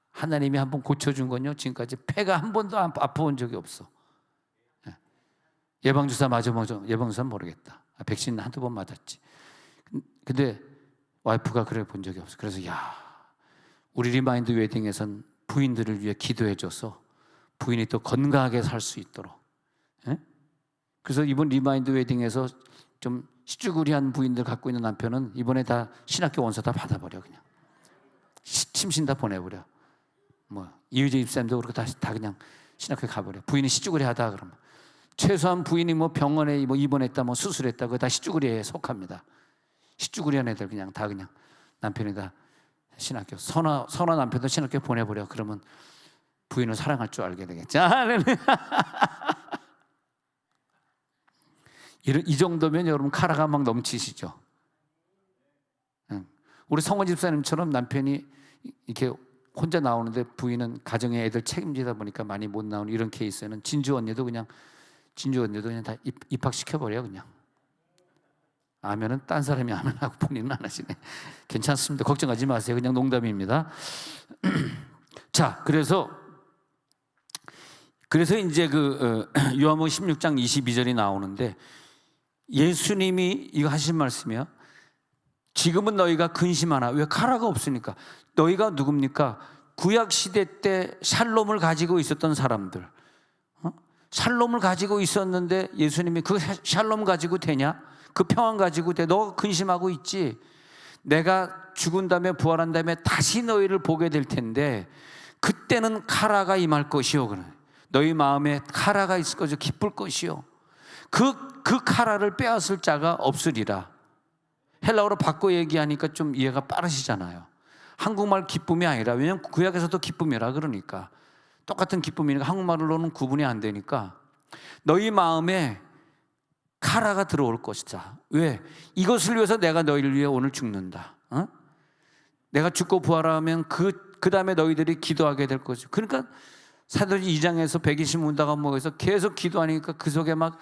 하나님이 한번 고쳐준 건요, 지금까지 폐가 한 번도 아파본 적이 없어. 예방주사 예방주사는 모르겠다. 백신 한두 번 맞았지. 근데 와이프가 그래 본 적이 없어. 그래서 우리 리마인드 웨딩에선 부인들을 위해 기도해줘서 부인이 또 건강하게 살 수 있도록. 그래서 이번 리마인드 웨딩에서 좀 시쭈구리한 부인들 갖고 있는 남편은 이번에 다 신학교 원서 다 받아버려. 그냥 침신 다 보내버려. 뭐 이휘재 집사님도 그렇고 다 그냥 신학교 가버려. 부인이 시쭈구리하다 그러면 최소한 부인이 뭐 병원에 뭐 입원했다 뭐 수술했다 그거 다 시쭈구리에 속합니다. 시쭈구리한 애들 그냥 다 그냥 남편이 다 신학교 선한 남편도 신학교 보내버려. 그러면 부인을 사랑할 줄 알게 되겠죠. 이 정도면 여러분 카라가 막 넘치시죠. 우리 성원 집사님처럼 남편이 이렇게 혼자 나오는데 부인은 가정의 애들 책임지다 보니까 많이 못 나오는 이런 케이스에는 진주 언니도 그냥 다 입학시켜버려. 그냥 아멘은 딴 사람이 아멘하고 본인은 안 하시네. 괜찮습니다. 걱정하지 마세요. 그냥 농담입니다. 자, 그래서 이제 요한복음 16장 22절이 나오는데, 예수님이 이거 하신 말씀이야. 지금은 너희가 근심하나. 왜? 카라가 없으니까. 너희가 누굽니까? 구약 시대 때 샬롬을 가지고 있었던 사람들, 샬롬을 가지고 있었는데 예수님이 그 샬롬 가지고 되냐? 그 평안 가지고 돼? 너 근심하고 있지? 내가 죽은 다음에 부활한 다음에 다시 너희를 보게 될 텐데 그때는 카라가 임할 것이요. 너희 마음에 카라가 있을 것이요. 기쁠 것이요. 그 카라를 빼앗을 자가 없으리라. 헬라어로 바꿔 얘기하니까 좀 이해가 빠르시잖아요. 한국말 기쁨이 아니라, 왜냐하면 구약에서도 기쁨이라 그러니까 똑같은 기쁨이니까 한국말로는 구분이 안 되니까 너희 마음에 카라가 들어올 것이다. 왜? 이것을 위해서 내가 너희를 위해 오늘 죽는다. 내가 죽고 부활하면 그 다음에 너희들이 기도하게 될 거죠. 그러니까 사도행 2장에서 120문다가 뭐해서 계속 기도하니까 그 속에 막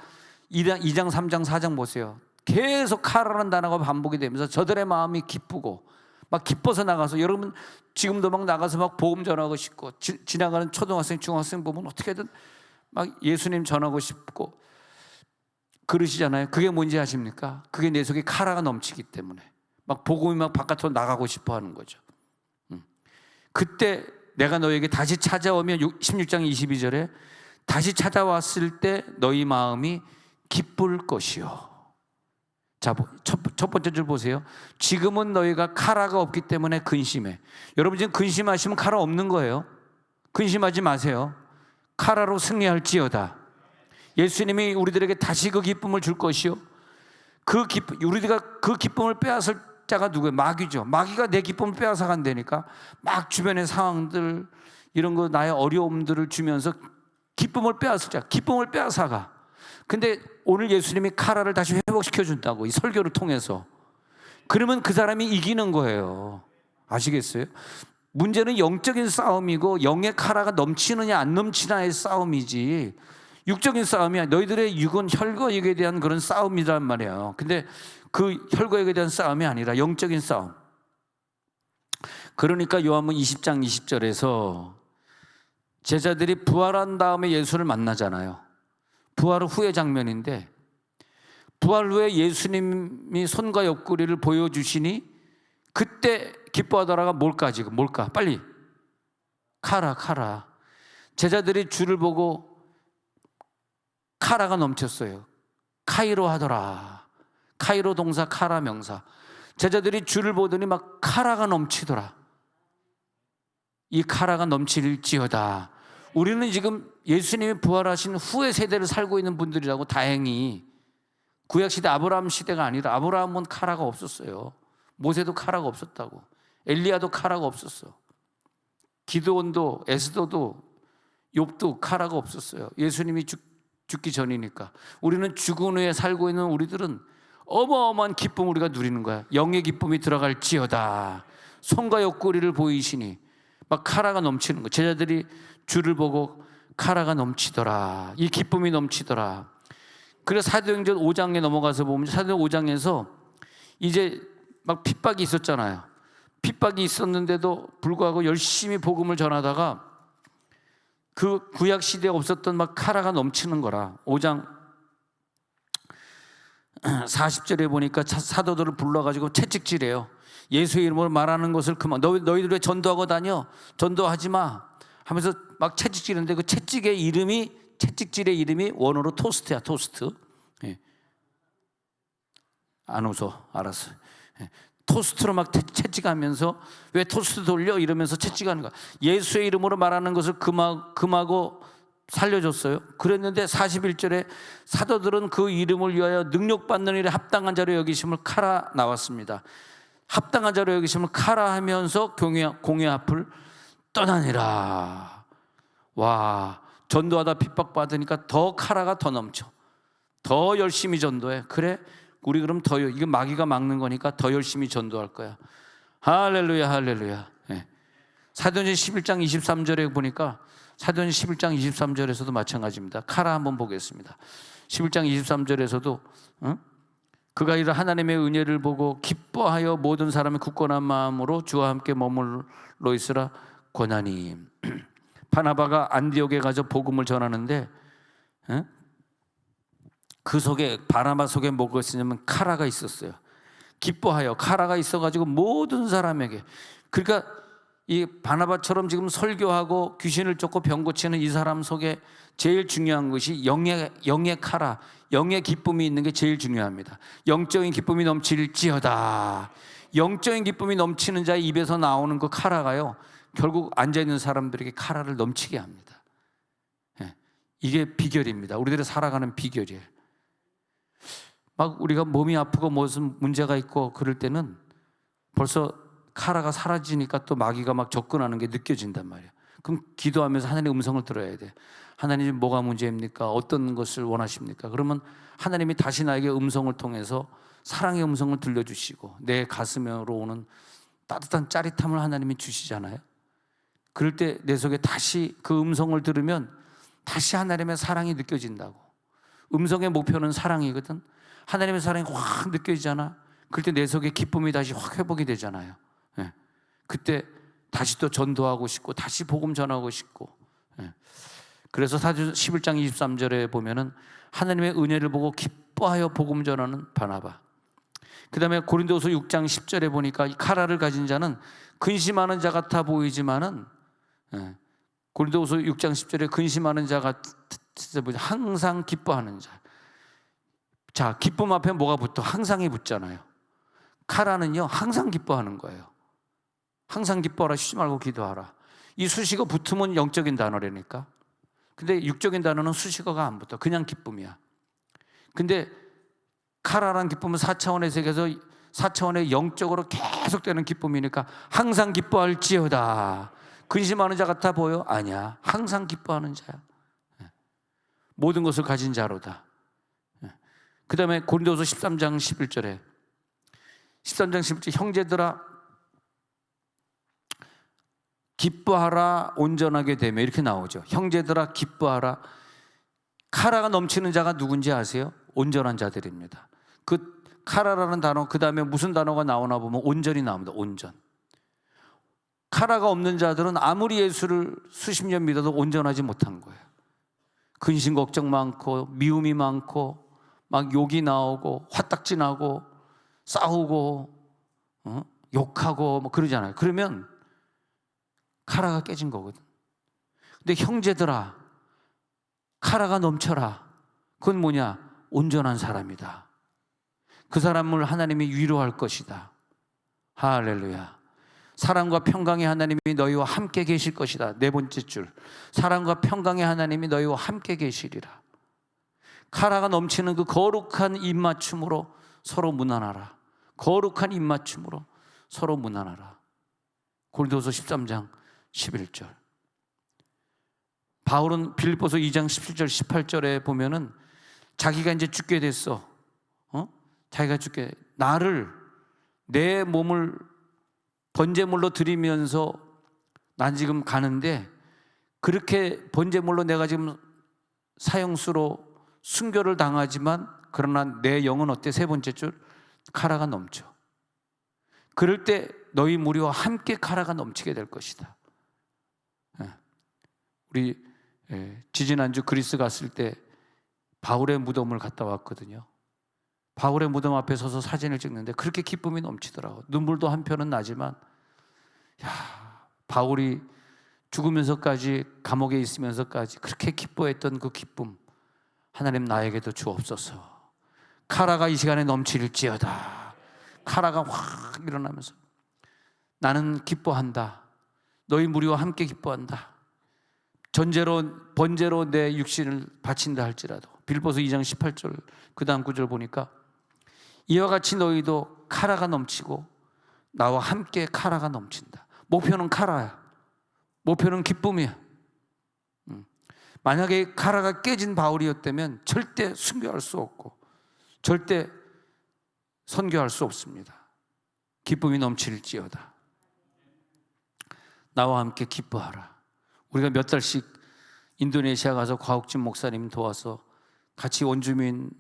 2장, 3장, 4장 보세요. 계속 카라라는 단어가 반복이 되면서 저들의 마음이 기쁘고 막 기뻐서 나가서, 여러분 지금도 막 나가서 막 복음 전하고 싶고 지나가는 초등학생, 중학생 보면 어떻게든 막 예수님 전하고 싶고 그러시잖아요. 그게 뭔지 아십니까? 그게 내 속에 카라가 넘치기 때문에 막 복음이 막 바깥으로 나가고 싶어 하는 거죠. 그때 내가 너에게 다시 찾아오면 16장 22절에 다시 찾아왔을 때 너희 마음이 기쁠 것이요. 자, 첫 번째 줄 보세요. 지금은 너희가 카라가 없기 때문에 근심해. 여러분 지금 근심하시면 카라 없는 거예요. 근심하지 마세요. 카라로 승리할지어다. 예수님이 우리들에게 다시 그 기쁨을 줄 것이요. 우리가 그 기쁨을 빼앗을 자가 누구예요? 마귀죠. 마귀가 내 기쁨을 빼앗아 간다니까 막 주변의 상황들, 이런 거, 나의 어려움들을 주면서 기쁨을 빼앗을 자, 기쁨을 빼앗아 가. 근데 오늘 예수님이 카라를 다시 회복시켜 준다고, 이 설교를 통해서. 그러면 그 사람이 이기는 거예요. 아시겠어요? 문제는 영적인 싸움이고 영의 카라가 넘치느냐 안 넘치느냐의 싸움이지 육적인 싸움이야. 너희들의 육은 혈과 육에 대한 그런 싸움이란 말이에요. 근데 그 혈과 육에 대한 싸움이 아니라 영적인 싸움. 그러니까 요한복음 20장 20절에서 제자들이 부활한 다음에 예수를 만나잖아요. 부활 후의 장면인데, 부활 후에 예수님이 손과 옆구리를 보여주시니 그때 기뻐하더라가 뭘까? 지금 뭘까? 빨리. 카라. 제자들이 주를 보고 카라가 넘쳤어요. 카이로 하더라. 카이로 동사, 카라 명사. 제자들이 주를 보더니 막 카라가 넘치더라. 이 카라가 넘칠지어다. 우리는 지금 예수님이 부활하신 후의 세대를 살고 있는 분들이라고. 다행히 구약시대 아브라함 시대가 아니라, 아브라함은 카라가 없었어요. 모세도 카라가 없었다고. 엘리야도 카라가 없었어. 기드온도 에스더도 욥도 카라가 없었어요. 예수님이 죽기 전이니까. 우리는 죽은 후에 살고 있는 우리들은 어마어마한 기쁨 우리가 누리는 거야. 영의 기쁨이 들어갈지어다. 손과 옆구리를 보이시니 막 카라가 넘치는 거야. 제자들이 주를 보고 카라가 넘치더라. 이 기쁨이 넘치더라. 그래서 사도행전 5장에 넘어가서 보면, 사도행전 5장에서 이제 막 핍박이 있었잖아요. 핍박이 있었는데도 불구하고 열심히 복음을 전하다가 그 구약 시대에 없었던 막 카라가 넘치는 거라. 5장 40절에 보니까 사도들을 불러가지고 채찍질해요. 예수의 이름으로 말하는 것을 그만. 너희들 왜 전도하고 다녀? 전도하지 마 하면서 막 채찍질했는데, 그 채찍질의 이름이 원어로 토스트야. 토스트. 예. 안 웃어. 알았어. 예. 토스트로 막 채찍하면서, 왜 토스트 돌려? 이러면서 채찍하는 거야. 예수의 이름으로 말하는 것을 금하고 살려줬어요. 그랬는데 41절에 사도들은 그 이름을 위하여 능력받는 일에 합당한 자로 여기심을 카라 나왔습니다. 합당한 자로 여기심을 카라 하면서 공회 앞을 떠나니라. 와, 전도하다 핍박받으니까 더 카라가 더 넘쳐. 더 열심히 전도해. 그래, 우리 그럼 이게 마귀가 막는 거니까 더 열심히 전도할 거야. 할렐루야, 할렐루야. 네. 사도행전 11장 23절에 보니까, 사도행전 11장 23절에서도 마찬가지입니다. 카라 한번 보겠습니다. 11장 23절에서도 그가 이런 하나님의 은혜를 보고 기뻐하여 모든 사람이 굳건한 마음으로 주와 함께 머물러 있으라 권하니. 바나바가 안디옥에 가서 복음을 전하는데 그 속에, 바나바 속에 뭐가 있었냐면 카라가 있었어요. 기뻐하여, 카라가 있어가지고 모든 사람에게. 그러니까 이 바나바처럼 지금 설교하고 귀신을 쫓고 병 고치는 이 사람 속에 제일 중요한 것이 영의 카라, 영의 기쁨이 있는 게 제일 중요합니다. 영적인 기쁨이 넘칠지어다. 영적인 기쁨이 넘치는 자의 입에서 나오는 그 카라가요, 결국 앉아있는 사람들에게 카라를 넘치게 합니다. 이게 비결입니다. 우리들이 살아가는 비결이에요. 막 우리가 몸이 아프고 무슨 문제가 있고 그럴 때는 벌써 카라가 사라지니까 또 마귀가 막 접근하는 게 느껴진단 말이에요. 그럼 기도하면서 하나님의 음성을 들어야 돼. 하나님, 뭐가 문제입니까? 어떤 것을 원하십니까? 그러면 하나님이 다시 나에게 음성을 통해서 사랑의 음성을 들려주시고 내 가슴으로 오는 따뜻한 짜릿함을 하나님이 주시잖아요. 그럴 때 내 속에 다시 그 음성을 들으면 다시 하나님의 사랑이 느껴진다고. 음성의 목표는 사랑이거든. 하나님의 사랑이 확 느껴지잖아. 그럴 때 내 속에 기쁨이 다시 확 회복이 되잖아요. 그때 다시 또 전도하고 싶고 다시 복음 전하고 싶고. 그래서 사도행전 11장 23절에 보면은 하나님의 은혜를 보고 기뻐하여 복음 전하는 바나바. 그 다음에 고린도후서 6장 10절에 보니까 이 카라를 가진 자는 근심하는 자 같아 보이지만은, 고린도후서 6장 10절에 근심하는 자 같아 보이지 항상 기뻐하는 자. 자, 기쁨 앞에 뭐가 붙어? 항상이 붙잖아요. 카라는요, 항상 기뻐하는 거예요. 항상 기뻐하라, 쉬지 말고 기도하라. 이 수식어 붙으면 영적인 단어라니까. 근데 육적인 단어는 수식어가 안 붙어. 그냥 기쁨이야. 근데 카라란 기쁨은 4차원의 세계에서 4차원의 영적으로 계속되는 기쁨이니까 항상 기뻐할지어다. 근심하는 자 같아 보여? 아니야. 항상 기뻐하는 자야. 모든 것을 가진 자로다. 그 다음에 고린도서 13장 11절에 13장 11절 형제들아 기뻐하라 온전하게 되며 이렇게 나오죠. 형제들아 기뻐하라. 카라가 넘치는 자가 누군지 아세요? 온전한 자들입니다. 그 카라라는 단어 그 다음에 무슨 단어가 나오나 보면 온전이 나옵니다. 온전. 카라가 없는 자들은 아무리 예수를 수십 년 믿어도 온전하지 못한 거예요. 근심 걱정 많고 미움이 많고 막 욕이 나오고 화딱지 나고 싸우고 욕하고 뭐 그러잖아요. 그러면 카라가 깨진 거거든. 근데 형제들아 카라가 넘쳐라. 그건 뭐냐? 온전한 사람이다. 그 사람을 하나님이 위로할 것이다. 할렐루야. 사랑과 평강의 하나님이 너희와 함께 계실 것이다. 네 번째 줄, 사랑과 평강의 하나님이 너희와 함께 계시리라. 카라가 넘치는 그 거룩한 입맞춤으로 서로 무난하라. 거룩한 입맞춤으로 서로 무난하라. 고린도서 13장 11절. 바울은 빌립보서 2장 17절 18절에 보면은 자기가 이제 죽게 됐어. 자기가 죽게, 나를 내 몸을 번제물로 드리면서 난 지금 가는데 그렇게 번제물로 내가 지금 사형수로 순교를 당하지만 그러나 내 영은 어때? 세 번째 줄, 카라가 넘쳐. 그럴 때 너희 무리와 함께 카라가 넘치게 될 것이다. 우리 지지난주 그리스 갔을 때 바울의 무덤을 갔다 왔거든요. 바울의 무덤 앞에 서서 사진을 찍는데 그렇게 기쁨이 넘치더라고. 눈물도 한편은 나지만, 바울이 죽으면서까지 감옥에 있으면서까지 그렇게 기뻐했던 그 기쁨, 하나님 나에게도 주옵소서. 카라가 이 시간에 넘칠지어다. 카라가 확 일어나면서 나는 기뻐한다. 너희 무리와 함께 기뻐한다. 번제로 내 육신을 바친다 할지라도. 빌립보서 2장 18절 그 다음 구절 보니까 이와 같이 너희도 카라가 넘치고 나와 함께 카라가 넘친다. 목표는 카라야. 목표는 기쁨이야. 만약에 카라가 깨진 바울이었다면 절대 순교할 수 없고 절대 선교할 수 없습니다. 기쁨이 넘칠지어다. 나와 함께 기뻐하라. 우리가 몇 달씩 인도네시아 가서 과옥진 목사님 도와서 같이 원주민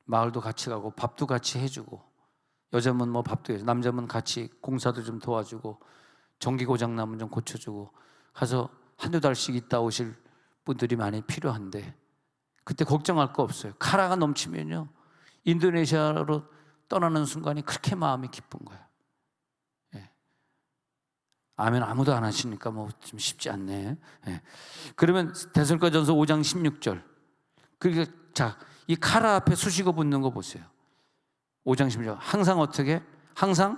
마을도 같이 가고 밥도 같이 해주고, 여자면 뭐 밥도 해주고 남자면 같이 공사도 좀 도와주고 전기 고장 나면 좀 고쳐주고 가서 한두 달씩 있다 오실 분들이 많이 필요한데 그때 걱정할 거 없어요. 카라가 넘치면요 인도네시아로 떠나는 순간이 그렇게 마음이 기쁜 거예요. 아멘 아무도 안 하시니까 뭐 좀 쉽지 않네. 예. 그러면 데살로니가전서 5장 16절. 그러니까 자, 이 카라 앞에 수식어 붙는 거 보세요. 5장 16절. 항상 어떻게? 항상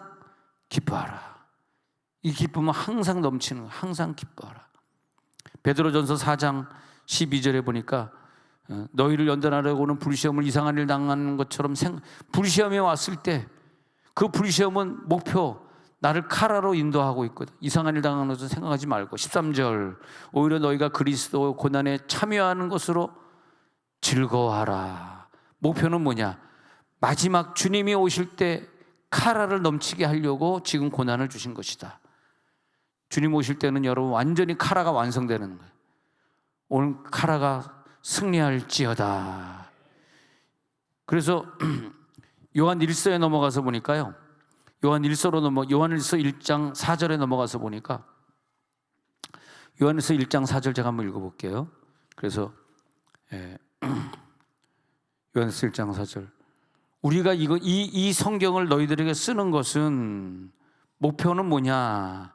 기뻐하라. 이 기쁨은 항상 넘치는 거. 항상 기뻐하라. 베드로전서 4장 12절에 보니까 너희를 연단하려고는 불시험을 이상한 일 당하는 것처럼 불시험이 왔을 때 그 불시험은 목표 나를 카라로 인도하고 있거든. 이상한 일 당하는 것은 생각하지 말고 13절 오히려 너희가 그리스도 고난에 참여하는 것으로 즐거워하라. 목표는 뭐냐? 마지막 주님이 오실 때 카라를 넘치게 하려고 지금 고난을 주신 것이다. 주님 오실 때는 여러분 완전히 카라가 완성되는 거예요. 오늘 카라가 승리할지어다. 그래서 요한 1서에 넘어가서 보니까요. 요한 1서 1장 4절에 넘어가서 보니까 요한일서 1장 4절 제가 한번 읽어볼게요. 그래서 요한일서 1장 4절 우리가 이 성경을 너희들에게 쓰는 것은 목표는 뭐냐?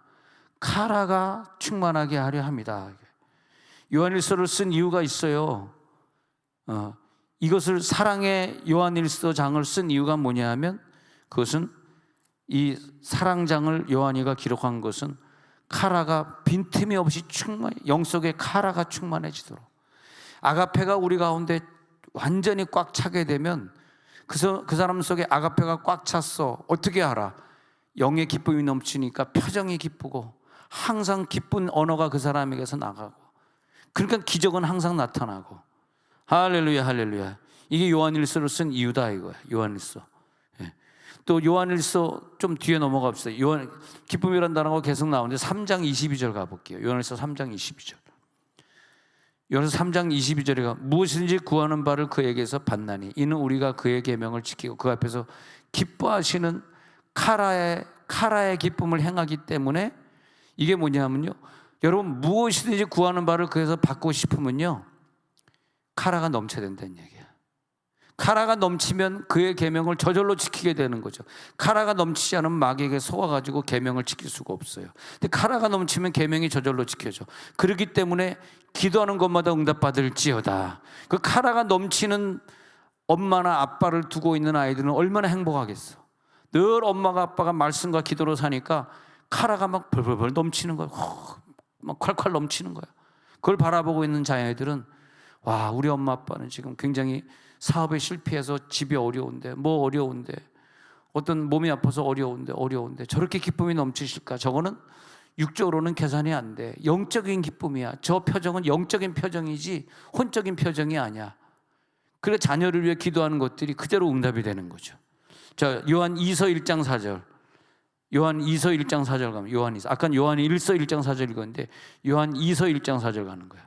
카라가 충만하게 하려 합니다. 요한일서를 쓴 이유가 있어요. 이것을 사랑의 요한일서장을 쓴 이유가 뭐냐 하면 그것은 이 사랑장을 요한이가 기록한 것은 카라가 빈틈이 없이 영속의 카라가 충만해지도록 아가페가 우리 가운데 완전히 꽉 차게 되면 그 사람 속에 아가페가 꽉 찼어. 어떻게 알아? 영의 기쁨이 넘치니까 표정이 기쁘고 항상 기쁜 언어가 그 사람에게서 나가고 그러니까 기적은 항상 나타나고 할렐루야 할렐루야. 이게 요한일서를 쓴 이유다 이거야. 요한일서. 또 요한일서 좀 뒤에 넘어가 봅시다. 기쁨이라는 단어가 계속 나오는데 3장 22절 가볼게요. 요한일서 3장 22절. 요한일서 3장 22절에 무엇이든지 구하는 바를 그에게서 받나니 이는 우리가 그의 계명을 지키고 그 앞에서 기뻐하시는 카라의 기쁨을 행하기 때문에 이게 뭐냐면요. 여러분 무엇이든지 구하는 바를 그에서 받고 싶으면요. 카라가 넘쳐야 된다는 얘기야. 카라가 넘치면 그의 계명을 저절로 지키게 되는 거죠. 카라가 넘치지 않으면 마귀에게 속아가지고 계명을 지킬 수가 없어요. 근데 카라가 넘치면 계명이 저절로 지켜져. 그렇기 때문에 기도하는 것마다 응답받을지어다. 그 카라가 넘치는 엄마나 아빠를 두고 있는 아이들은 얼마나 행복하겠어. 늘 엄마가 아빠가 말씀과 기도로 사니까 카라가 막 벌벌벌 넘치는 거야. 막 콸콸 넘치는 거야. 그걸 바라보고 있는 자녀들은 와, 우리 엄마 아빠는 지금 굉장히 사업에 실패해서 집이 어려운데 뭐 어려운데 어떤 몸이 아파서 어려운데 저렇게 기쁨이 넘치실까? 저거는 육적으로는 계산이 안 돼. 영적인 기쁨이야. 저 표정은 영적인 표정이지 혼적인 표정이 아니야. 그래 자녀를 위해 기도하는 것들이 그대로 응답이 되는 거죠. 자, 요한 2서 1장 4절. 요한 2서 1장 4절 가면 아까 요한 1서 1장 4절 읽었는데 요한 2서 1장 4절 가는 거야.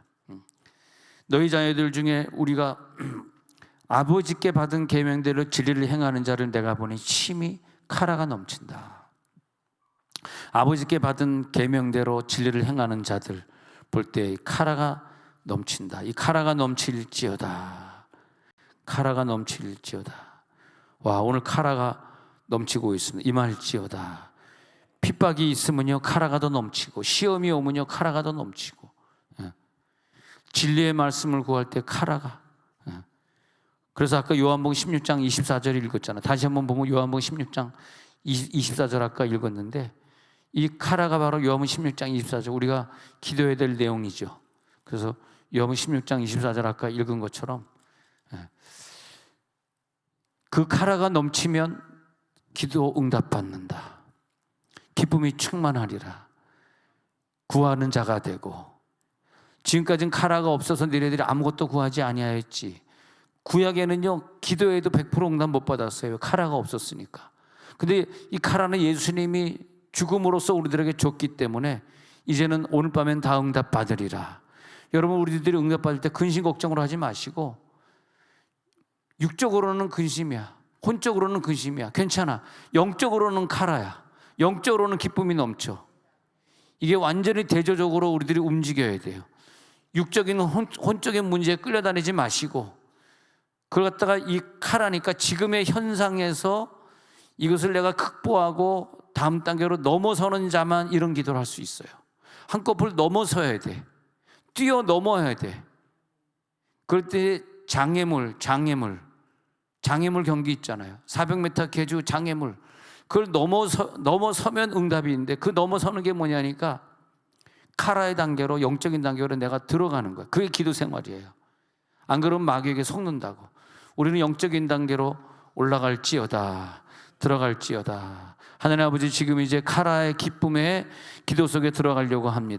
너희 자녀들 중에 우리가 아버지께 받은 계명대로 진리를 행하는 자를 내가 보니 심히 카라가 넘친다. 아버지께 받은 계명대로 진리를 행하는 자들 볼 때 카라가 넘친다. 이 카라가 넘칠지어다. 카라가 넘칠지어다. 와, 오늘 카라가 넘치고 있습니다. 임할지어다. 핍박이 있으면요 카라가 더 넘치고 시험이 오면요 카라가 더 넘치고 진리의 말씀을 구할 때 카라가 그래서 아까 요한복음 16장 24절 읽었잖아. 다시 한번 보면 요한복음 16장 24절 아까 읽었는데 이 카라가 바로 요한복음 16장 24절 우리가 기도해야 될 내용이죠. 그래서 요한복음 16장 24절 아까 읽은 것처럼 그 카라가 넘치면 기도 응답받는다. 기쁨이 충만하리라. 구하는 자가 되고 지금까지는 카라가 없어서 너희들이 아무것도 구하지 아니하였지. 구약에는요 기도해도 100% 응답 못 받았어요. 카라가 없었으니까. 근데 이 카라는 예수님이 죽음으로써 우리들에게 줬기 때문에 이제는 오늘 밤엔 다 응답 받으리라. 여러분 우리들이 응답 받을 때 근심 걱정을 하지 마시고 육적으로는 근심이야. 혼적으로는 근심이야. 괜찮아. 영적으로는 카라야. 영적으로는 기쁨이 넘쳐. 이게 완전히 대조적으로 우리들이 움직여야 돼요. 육적인 혼적인 문제에 끌려다니지 마시고 그걸 갖다가 이 카라니까 지금의 현상에서 이것을 내가 극복하고 다음 단계로 넘어서는 자만 이런 기도를 할 수 있어요. 한꺼풀 넘어서야 돼. 뛰어넘어야 돼. 그럴 때 장애물 경기 있잖아요. 400m 계주 장애물. 그걸 넘어서면 응답이 있는데, 그 넘어서는 게 뭐냐니까 카라의 단계로, 영적인 단계로 내가 들어가는 거예요. 그게 기도 생활이에요. 안 그러면 마귀에게 속는다고. 우리는 영적인 단계로 올라갈지어다, 들어갈지어다. 하나님 아버지, 지금 이제 카라의 기쁨의 기도 속에 들어가려고 합니다.